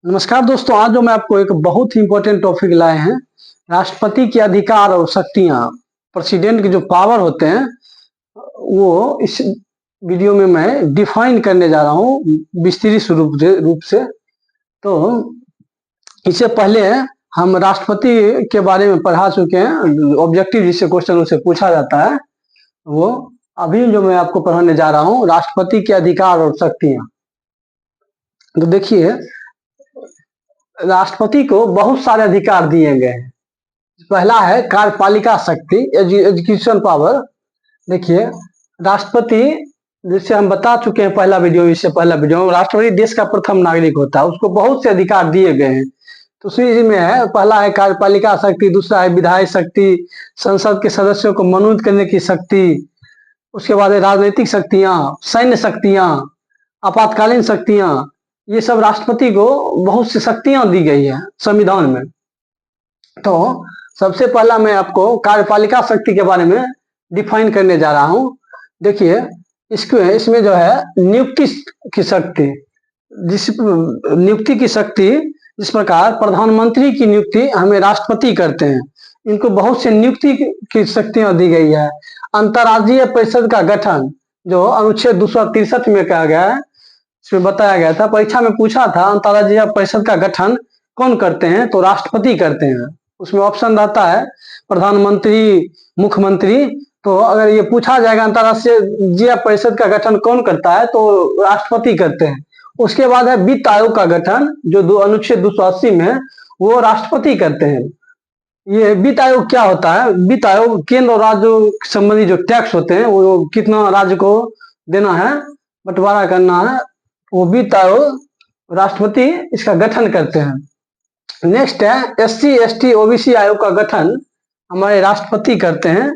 नमस्कार दोस्तों, आज जो मैं आपको एक बहुत ही इंपॉर्टेंट टॉपिक लाए हैं। राष्ट्रपति के अधिकार और शक्तियां, प्रेसिडेंट के जो पावर होते हैं वो इस वीडियो में मैं डिफाइन करने जा रहा हूँ विस्तृत रूप से। तो इससे पहले हम राष्ट्रपति के बारे में पढ़ा चुके हैं। ऑब्जेक्टिव जिससे क्वेश्चन उसे पूछा जाता है वो अभी जो मैं आपको पढ़ाने जा रहा हूँ, राष्ट्रपति के अधिकार और शक्तियां। तो देखिए, राष्ट्रपति को बहुत सारे अधिकार दिए गए हैं। पहला है कार्यपालिका शक्ति, एजुकेशन पावर। देखिए, राष्ट्रपति जिसे हम बता चुके हैं पहला वीडियो, इससे पहला वीडियो, राष्ट्रपति देश का प्रथम नागरिक होता है, उसको बहुत से अधिकार दिए गए हैं। तो उसी में है, पहला है कार्यपालिका शक्ति, दूसरा है विधायक शक्ति, संसद के सदस्यों को मनोनीत करने की शक्ति, उसके बाद है राजनीतिक शक्तियां, सैन्य शक्तियां, आपातकालीन शक्तियां। ये सब राष्ट्रपति को बहुत सी शक्तियां दी गई है संविधान में। तो सबसे पहला मैं आपको कार्यपालिका शक्ति के बारे में डिफाइन करने जा रहा हूं। देखिए, इसमें जो है नियुक्ति की शक्ति, नियुक्ति की शक्ति, जिस प्रकार प्रधानमंत्री की नियुक्ति हमें राष्ट्रपति करते हैं, इनको बहुत से नियुक्ति की शक्तियां दी गई है। अंतर्राज्यीय परिषद का गठन, जो अनुच्छेद 263 में कहा गया है, इसमें बताया गया था, परीक्षा में पूछा था, अंतर्राज्यीय परिषद का गठन कौन करते हैं? तो राष्ट्रपति करते हैं। उसमें ऑप्शन रहता है प्रधानमंत्री, मुख्यमंत्री। तो अगर ये पूछा जाएगा अंतर्राष्ट्रीय परिषद का गठन कौन करता है, तो राष्ट्रपति करते हैं। उसके बाद है वित्त आयोग का गठन, जो अनुच्छेद 280 में, वो राष्ट्रपति करते हैं। ये वित्त आयोग क्या होता है? वित्त आयोग केंद्र और राज्यों संबंधी जो टैक्स होते हैं, वो कितना राज्य को देना है, बंटवारा करना है, वो वित्त आयोग राष्ट्रपति इसका गठन करते हैं। नेक्स्ट है SC ST OBC आयोग का गठन हमारे राष्ट्रपति करते हैं।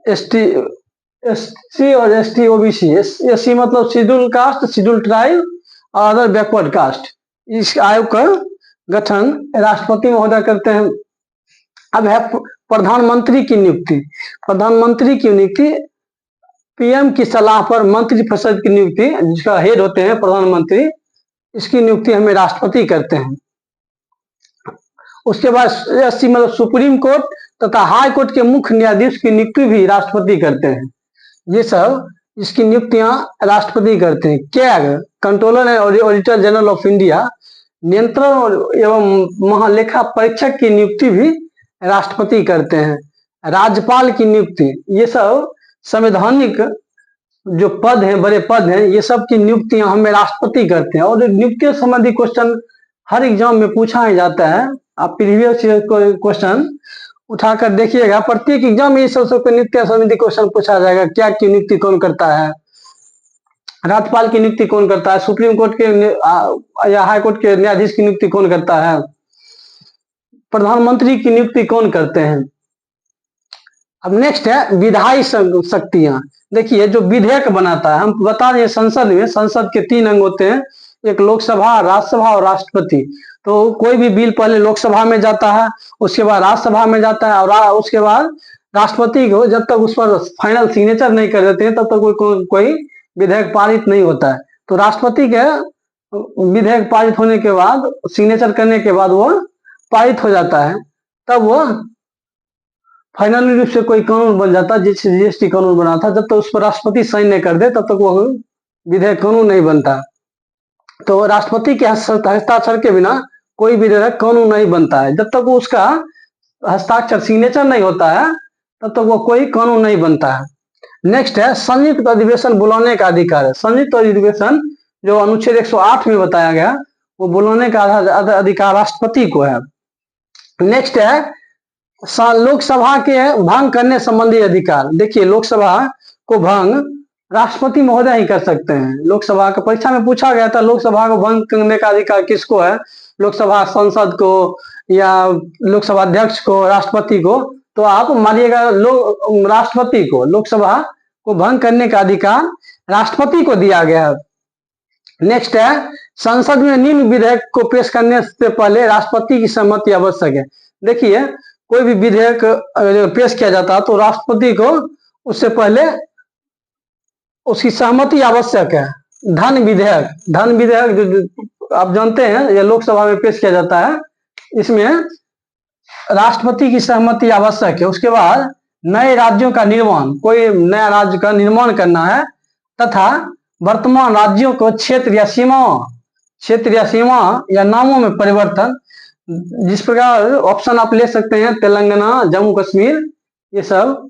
SC और ST OBC, SC मतलब शेड्यूल कास्ट, शेड्यूल ट्राइब और अदर बैकवर्ड कास्ट। इस आयोग का गठन राष्ट्रपति महोदय करते हैं। अब है प्रधानमंत्री की नियुक्ति। प्रधानमंत्री की नियुक्ति PM की सलाह पर मंत्रिपरिषद की नियुक्ति, जिसका हेड होते हैं प्रधानमंत्री, इसकी नियुक्ति हमें राष्ट्रपति करते हैं। उसके बाद SC मतलब सुप्रीम कोर्ट तथा हाई कोर्ट के मुख्य न्यायाधीश की नियुक्ति भी राष्ट्रपति करते हैं। ये सब इसकी नियुक्तियां राष्ट्रपति करते हैं। CAG, controller and auditor general of India, नियंत्रण एवं महालेखा परीक्षक की नियुक्ति भी राष्ट्रपति करते हैं। राज्यपाल की नियुक्ति, ये सब संवैधानिक जो पद हैं, बड़े पद हैं, ये सब की नियुक्तियां हमें राष्ट्रपति करते हैं। और नियुक्तियों संबंधी क्वेश्चन हर एग्जाम में पूछा ही जाता है। आप प्रीवियस क्वेश्चन उठाकर देखिएगा, प्रत्येक एग्जाम में इस नियुक्ति संबंधी क्वेश्चन पूछा जाएगा। क्या की नियुक्ति कौन करता है? राज्यपाल की नियुक्ति कौन करता है? सुप्रीम कोर्ट के या हाई कोर्ट के न्यायाधीश की नियुक्ति कौन करता है? प्रधानमंत्री की नियुक्ति कौन करते हैं? अब नेक्स्ट है विधायी शक्तियां। देखिए, जो विधेयक बनाता है, हम बता दें संसद के 3 अंग होते हैं, एक लोकसभा, राज्यसभा और राष्ट्रपति। तो कोई भी बिल पहले लोकसभा में जाता है, उसके बाद राज्यसभा में जाता है, और उसके बाद राष्ट्रपति को जब तक उस पर फाइनल सिग्नेचर नहीं कर देते हैं, तब तक कोई विधेयक पारित नहीं होता है। तो राष्ट्रपति के विधेयक पारित होने के बाद, सिग्नेचर करने के बाद वो पारित हो जाता है, तब वो फाइनली रूप से कोई कानून बन जाता है। जैसे GST कानून बना था, जब तक उस पर राष्ट्रपति साइन नहीं कर दे, तब तक वो विधेयक कानून नहीं बनता। तो राष्ट्रपति के हस्ताक्षर के बिना कोई विधेयक कानून नहीं बनता है। जब तक वो उसका हस्ताक्षर, सिग्नेचर नहीं होता है, तब तक वो कोई कानून नहीं बनता है। नेक्स्ट है संयुक्त अधिवेशन बुलाने का अधिकार है। संयुक्त अधिवेशन जो अनुच्छेद 108 में बताया गया, वो बुलाने का अधिकार राष्ट्रपति को है। नेक्स्ट है लोकसभा के भंग करने संबंधी अधिकार। देखिए, लोकसभा को भंग राष्ट्रपति महोदय ही कर सकते हैं। लोकसभा का परीक्षा में पूछा गया था, लोकसभा को भंग करने का अधिकार किसको है? लोकसभा सांसद को या लोकसभा अध्यक्ष को, राष्ट्रपति को? तो आप मानिएगा राष्ट्रपति को, लोकसभा को भंग करने का अधिकार राष्ट्रपति को दिया गया है। नेक्स्ट है संसद में निम्न विधेयक को पेश करने से पहले राष्ट्रपति की सहमति आवश्यक है। देखिए, कोई भी विधेयक पेश किया जाता है तो राष्ट्रपति को उससे पहले उसकी सहमति आवश्यक है। धन विधेयक जो आप जानते हैं ये लोकसभा में पेश किया जाता है। इसमें राष्ट्रपति की सहमति आवश्यक है। उसके बाद नए राज्यों का निर्माण, कोई नया राज्य का निर्माण करना है, तथा वर्तमान राज्यों को क्षेत्र या सीमा या नामों में परिवर्तन, जिस प्रकार ऑप्शन आप ले सकते हैं तेलंगाना, जम्मू कश्मीर, ये सब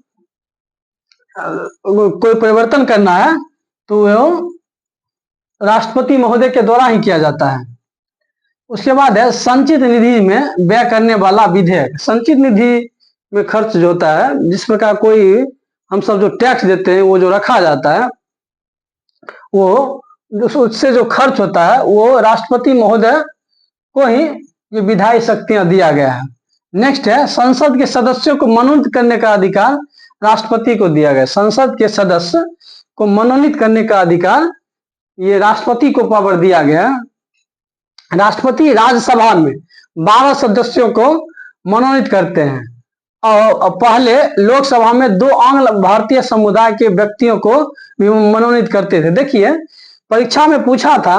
कोई परिवर्तन करना है तो वो राष्ट्रपति महोदय के द्वारा ही किया जाता है। उसके बाद है संचित निधि में व्यय करने वाला विधेयक। संचित निधि में खर्च जो होता है, जिस प्रकार कोई हम सब जो टैक्स देते हैं वो जो रखा जाता है, वो उससे जो खर्च होता है वो राष्ट्रपति महोदय को ही ये विधायी शक्तियां दिया गया है। नेक्स्ट है संसद के सदस्यों को मनोनीत करने का अधिकार राष्ट्रपति को दिया गया। संसद के सदस्य को मनोनीत करने का अधिकार ये राष्ट्रपति को पावर दिया गया। राष्ट्रपति राज्यसभा में 12 सदस्यों को मनोनीत करते हैं और पहले लोकसभा में 2 आंग्ल भारतीय समुदाय के व्यक्तियों को भी मनोनीत करते थे। देखिए परीक्षा में पूछा था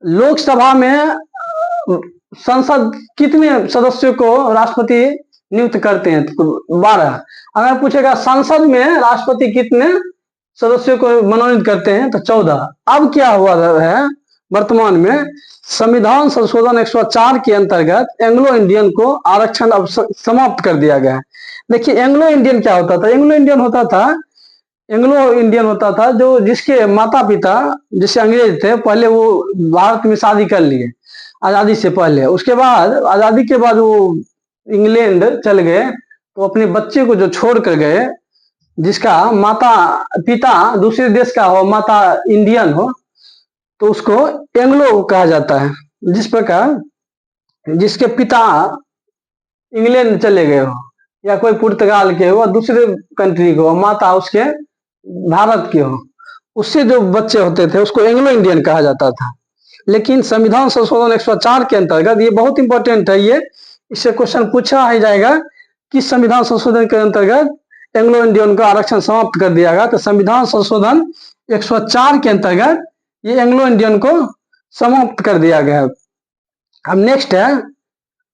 लोकसभा में संसद कितने सदस्यों को राष्ट्रपति नियुक्त करते हैं, तो 12। अगर पूछेगा संसद में राष्ट्रपति कितने सदस्यों को मनोनीत करते हैं, तो 14। अब क्या हुआ है वर्तमान में, संविधान संशोधन 104 के अंतर्गत एंग्लो इंडियन को आरक्षण अब समाप्त कर दिया गया है। देखिए एंग्लो इंडियन क्या होता था, एंग्लो इंडियन होता था जो जिसके माता पिता जैसे अंग्रेज थे, पहले वो भारत में शादी कर लिए आजादी से पहले, उसके बाद आजादी के बाद वो इंग्लैंड चल गए, तो अपने बच्चे को जो छोड़ कर गए, जिसका माता पिता दूसरे देश का हो, माता इंडियन हो, तो उसको एंग्लो कहा जाता है। जिस प्रकार जिसके पिता इंग्लैंड चले गए हो या कोई पुर्तगाल के हो, दूसरे कंट्री को, माता उसके भारत के हो, उससे जो बच्चे होते थे उसको एंग्लो इंडियन कहा जाता था। लेकिन संविधान संशोधन 104 के अंतर्गत, ये बहुत इंपॉर्टेंट है, ये इससे क्वेश्चन पूछा ही जाएगा कि संविधान संशोधन के अंतर्गत एंग्लो इंडियन का आरक्षण समाप्त कर दिया गया। तो संविधान संशोधन 104 के अंतर्गत ये एंग्लो इंडियन को समाप्त कर दिया गया। अब नेक्स्ट है,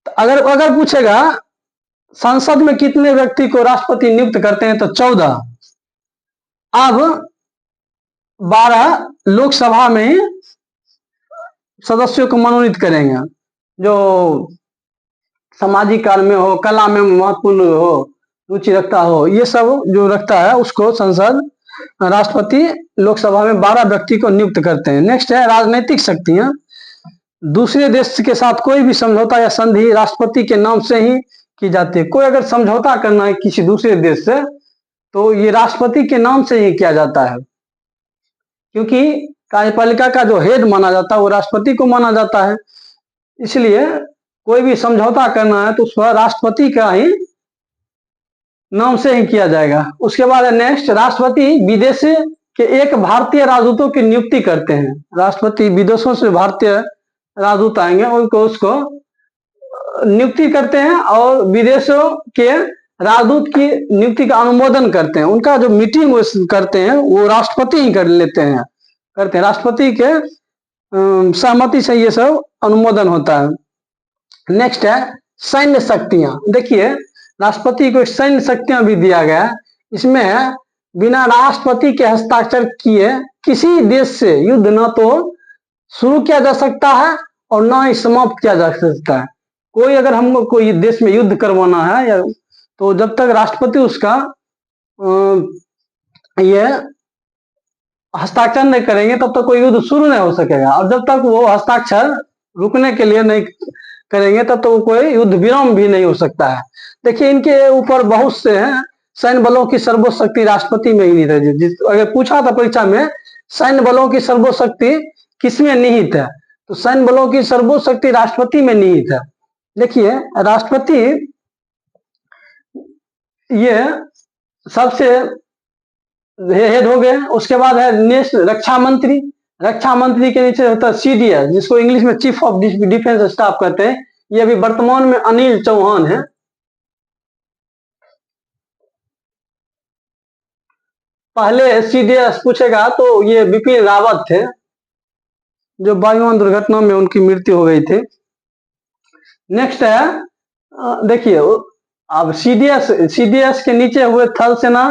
अगर पूछेगा संसद में कितने व्यक्ति को राष्ट्रपति नियुक्त करते हैं, तो 14। अब 12 लोकसभा में ही सदस्यों को मनोनीत करेंगे, जो सामाजिक कार्य में हो, कला में महत्वपूर्ण हो, रुचि रखता हो, ये सब जो रखता है उसको संसद राष्ट्रपति लोकसभा में 12 व्यक्ति को नियुक्त करते हैं। नेक्स्ट है राजनीतिक शक्तियां। दूसरे देश के साथ कोई भी समझौता या संधि राष्ट्रपति के नाम से ही की जाती है। कोई अगर समझौता करना है किसी दूसरे देश से, तो ये राष्ट्रपति के नाम से ही किया जाता है, क्योंकि कार्यपालिका का जो हेड माना जाता है वो राष्ट्रपति को माना जाता है। इसलिए कोई भी समझौता करना है तो उसका राष्ट्रपति का ही नाम से ही किया जाएगा। उसके बाद नेक्स्ट, राष्ट्रपति विदेश के एक भारतीय राजदूतों की नियुक्ति करते हैं। राष्ट्रपति विदेशों से भारतीय राजदूत आएंगे, उनको उसको नियुक्ति करते हैं और विदेशों के राजदूत की नियुक्ति का अनुमोदन करते हैं। उनका जो मीटिंग करते हैं वो राष्ट्रपति ही करते हैं। राष्ट्रपति के सहमति से ये सब अनुमोदन होता है। नेक्स्ट है सैन्य शक्तियां। देखिए राष्ट्रपति को सैन्य शक्तियां भी दिया गया। इसमें बिना राष्ट्रपति के हस्ताक्षर किए किसी देश से युद्ध न तो शुरू किया जा सकता है और न ही समाप्त किया जा सकता है। कोई अगर हमको कोई देश में युद्ध करवाना है या, तो जब तक राष्ट्रपति उसका ये हस्ताक्षर नहीं करेंगे तब तक कोई युद्ध शुरू नहीं हो सकेगा, और जब तक वो हस्ताक्षर रुकने के लिए नहीं करेंगे तब तो कोई युद्ध विराम भी नहीं हो सकता है। देखिए इनके ऊपर बहुत से हैं, सैन्य बलों की सर्वोच्च शक्ति राष्ट्रपति में ही निहित है। अगर पूछा था परीक्षा में सैन्य बलों की सर्वोच्च शक्ति किसमें निहित है, तो सैन्य बलों की सर्वोच्च शक्ति राष्ट्रपति में निहित है। देखिए राष्ट्रपति ये सबसे हेड हो गए। उसके बाद है नेक्स्ट रक्षा मंत्री। रक्षा मंत्री के नीचे होता है CDS, जिसको इंग्लिश में चीफ ऑफ डिफेंस स्टाफ कहते हैं। ये अभी वर्तमान में अनिल चौहान है। पहले CDS पूछेगा तो ये बिपिन रावत थे। जो वायुयान दुर्घटना में उनकी मृत्यु हो गई थी। नेक्स्ट है देखिए, अब सीडीएस के नीचे हुए थल सेना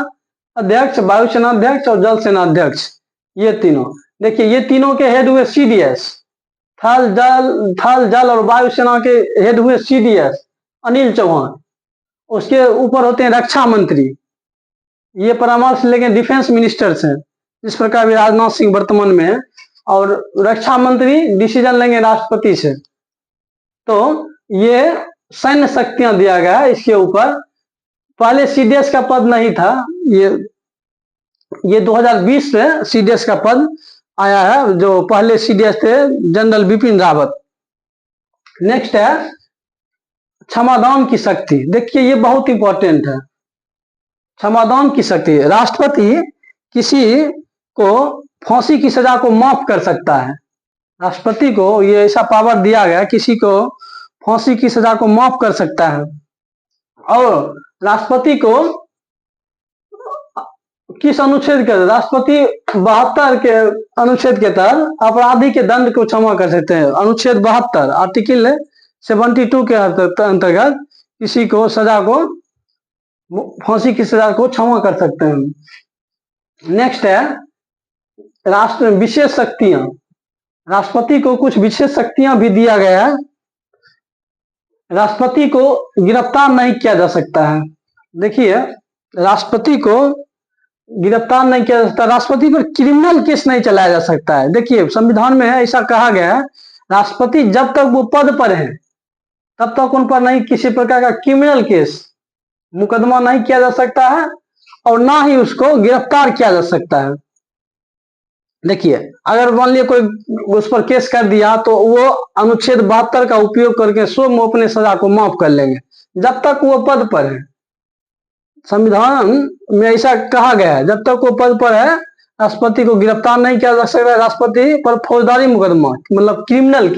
अध्यक्ष, वायुसेना अध्यक्ष और जल सेना अध्यक्ष, ये तीनों। देखिए ये तीनों के हेड हुए सीडीएस, थल जल और वायुसेना के हेड हुए सीडीएस अनिल चौहान। उसके ऊपर होते हैं रक्षा मंत्री, ये परामर्श लेके डिफेंस मिनिस्टर से, जिस प्रकार भी राजनाथ सिंह वर्तमान में है, और रक्षा मंत्री डिसीजन लेंगे राष्ट्रपति से। तो ये सैन्य शक्तियां दिया गया है इसके ऊपर। पहले सीडीएस का पद नहीं था, ये 2020 से सीडीएस का पद आया है। जो पहले सीडीएस थे जनरल बिपिन रावत। नेक्स्ट है क्षमादान की शक्ति। देखिए ये बहुत इंपॉर्टेंट है, क्षमादान की शक्ति। राष्ट्रपति किसी को फांसी की सजा को माफ कर सकता है। राष्ट्रपति को ये ऐसा पावर दिया गया, किसी को फांसी की सजा को माफ कर सकता है। और राष्ट्रपति को किस अनुच्छेद के, राष्ट्रपति 72 के अनुच्छेद के तहत अपराधी के दंड को क्षमा कर सकते हैं। अनुच्छेद 72 आर्टिकल 72 के अंतर्गत किसी को सजा को, फांसी की सजा को क्षमा कर सकते हैं। नेक्स्ट है राष्ट्र विशेष शक्तियां। राष्ट्रपति को कुछ विशेष शक्तियां भी दिया गया है। राष्ट्रपति को गिरफ्तार नहीं किया जा सकता है। देखिए राष्ट्रपति को गिरफ्तार नहीं किया जा सकता, राष्ट्रपति पर क्रिमिनल केस नहीं चलाया जा सकता है। देखिए संविधान में है, ऐसा कहा गया है, राष्ट्रपति जब तक वो पद पर है तब तक उन पर नहीं किसी प्रकार का क्रिमिनल केस, मुकदमा नहीं किया जा सकता है, और ना ही उसको गिरफ्तार किया जा सकता है। देखिए अगर मान लिया कोई उस पर केस कर दिया तो वो अनुच्छेद 72 का उपयोग करके स्वयं अपने सजा को माफ कर लेंगे, जब तक वो पद पर है। संविधान में ऐसा कहा गया है, जब तक वो पद पर है राष्ट्रपति को गिरफ्तार नहीं किया जा सकता। राष्ट्रपति पर फौजदारी मुकदमा मतलब क्रिमिनल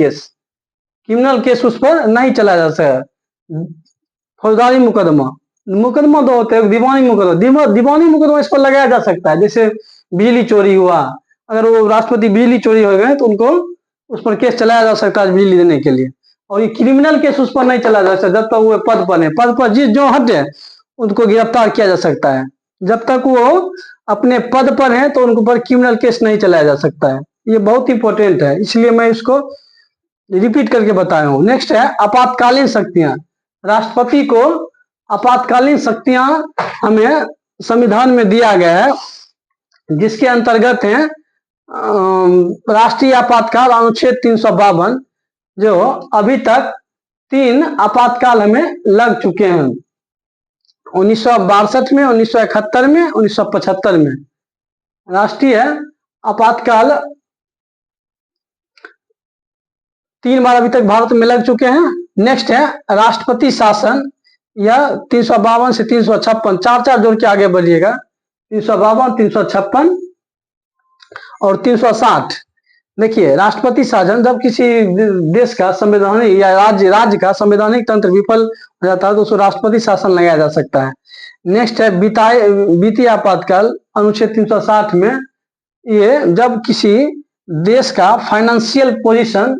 केस उस पर नहीं चला जा सकता। फौजदारी मुकदमा दो होते हैं, दीवानी मुकदमा इस पर लगाया जा सकता है। जैसे बिजली चोरी हुआ, अगर वो राष्ट्रपति बिजली चोरी हो गए तो उनको उस पर केस चलाया जा सकता है बिजली देने के लिए। और ये क्रिमिनल केस उस पर नहीं चला जा सकता जब तक वो पद पर है। पद पर जिस जो हटे उनको गिरफ्तार किया जा सकता है, जब तक वो अपने पद पर है तो उनके ऊपर क्रिमिनल केस नहीं चलाया जा सकता है। ये बहुत इंपॉर्टेंट है, इसलिए मैं इसको रिपीट करके बताया हूँ। नेक्स्ट है आपातकालीन शक्तियां। राष्ट्रपति को आपातकालीन शक्तियां हमें संविधान में दिया गया है, जिसके अंतर्गत है राष्ट्रीय आपातकाल अनुच्छेद 352, जो अभी तक 3 आपातकाल हमें लग चुके हैं, 1962 में, 1971 में, 1975 में। राष्ट्रीय आपातकाल 3 बार अभी तक भारत में लग चुके हैं। नेक्स्ट है राष्ट्रपति शासन, यह 352 से 356, 4 जोड़ के आगे बढ़िएगा, 352, 356 और 360। देखिए राष्ट्रपति शासन, जब किसी देश का संवैधानिक या राज्य का संवैधानिक तंत्र विफल हो जाता है तो उसको राष्ट्रपति शासन लगाया जा सकता है। नेक्स्ट है वित्तीय आपातकाल अनुच्छेद 360 में, ये जब किसी देश का फाइनेंशियल पोजीशन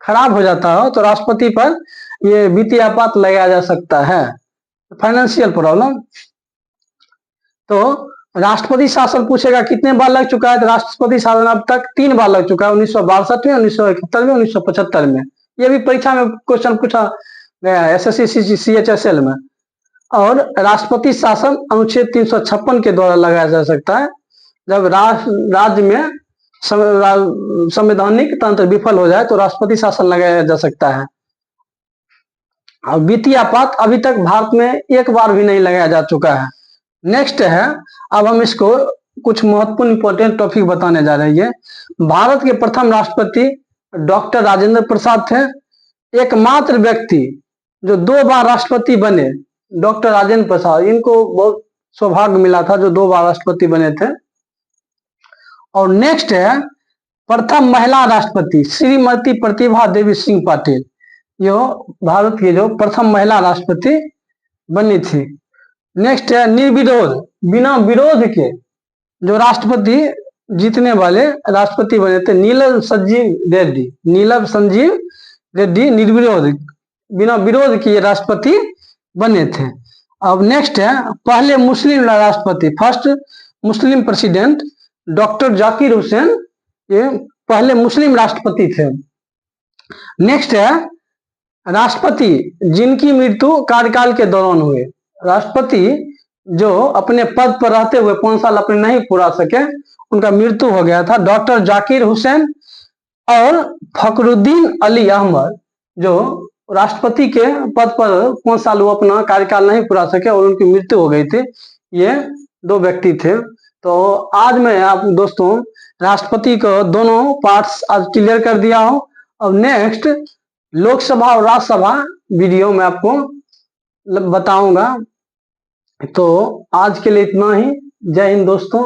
खराब हो जाता हो तो राष्ट्रपति पर ये वित्तीय आपात लगाया जा सकता है, फाइनेंशियल प्रॉब्लम। तो राष्ट्रपति शासन पूछेगा कितने बार लग चुका है, तो राष्ट्रपति शासन अब तक 3 बार लग चुका है, 1962 में, 1971 में, 1975 में। ये भी परीक्षा में क्वेश्चन पूछा गया है SSC CHSL में। और राष्ट्रपति शासन अनुच्छेद 356 के द्वारा लगाया जा सकता है, जब राज्य में संवैधानिक तंत्र विफल हो जाए तो राष्ट्रपति शासन लगाया जा सकता है। और वित्तीय आपात अभी तक भारत में 1 बार भी नहीं लगाया जा चुका है। नेक्स्ट है, अब हम इसको कुछ महत्वपूर्ण इंपॉर्टेंट टॉपिक बताने जा रहे हैं। भारत के प्रथम राष्ट्रपति डॉक्टर राजेंद्र प्रसाद थे, एकमात्र व्यक्ति जो 2 बार राष्ट्रपति बने, डॉक्टर राजेंद्र प्रसाद। इनको बहुत सौभाग्य मिला था जो 2 बार राष्ट्रपति बने थे। और नेक्स्ट है प्रथम महिला राष्ट्रपति श्रीमती प्रतिभा देवी सिंह पाटिल, जो भारत की जो प्रथम महिला राष्ट्रपति बनी थी। नेक्स्ट है निर्विरोध, बिना विरोध के जो राष्ट्रपति जीतने वाले राष्ट्रपति बने थे नीलम संजीव रेड्डी। नीलम संजीव रेड्डी निर्विरोध, बिना विरोध किए राष्ट्रपति बने थे। अब नेक्स्ट है पहले मुस्लिम राष्ट्रपति, first Muslim president doctor Zakir Hussain, ये पहले मुस्लिम राष्ट्रपति थे। नेक्स्ट है राष्ट्रपति जिनकी मृत्यु कार्यकाल के दौरान हुए। राष्ट्रपति जो अपने पद पर रहते हुए 5 साल अपने नहीं पूरा सके, उनका मृत्यु हो गया था, डॉक्टर जाकिर हुसैन और फखरुद्दीन अली अहमद, जो राष्ट्रपति के पद पर 5 साल वो अपना कार्यकाल नहीं पूरा सके और उनकी मृत्यु हो गई थी। ये 2 व्यक्ति थे। तो आज मैं आप दोस्तों राष्ट्रपति को दोनों पार्ट्स आज क्लियर कर दिया हूं। अब नेक्स्ट लोकसभा और राज्यसभा वीडियो में आपको बताऊंगा। तो आज के लिए इतना ही। जय हिंद दोस्तों।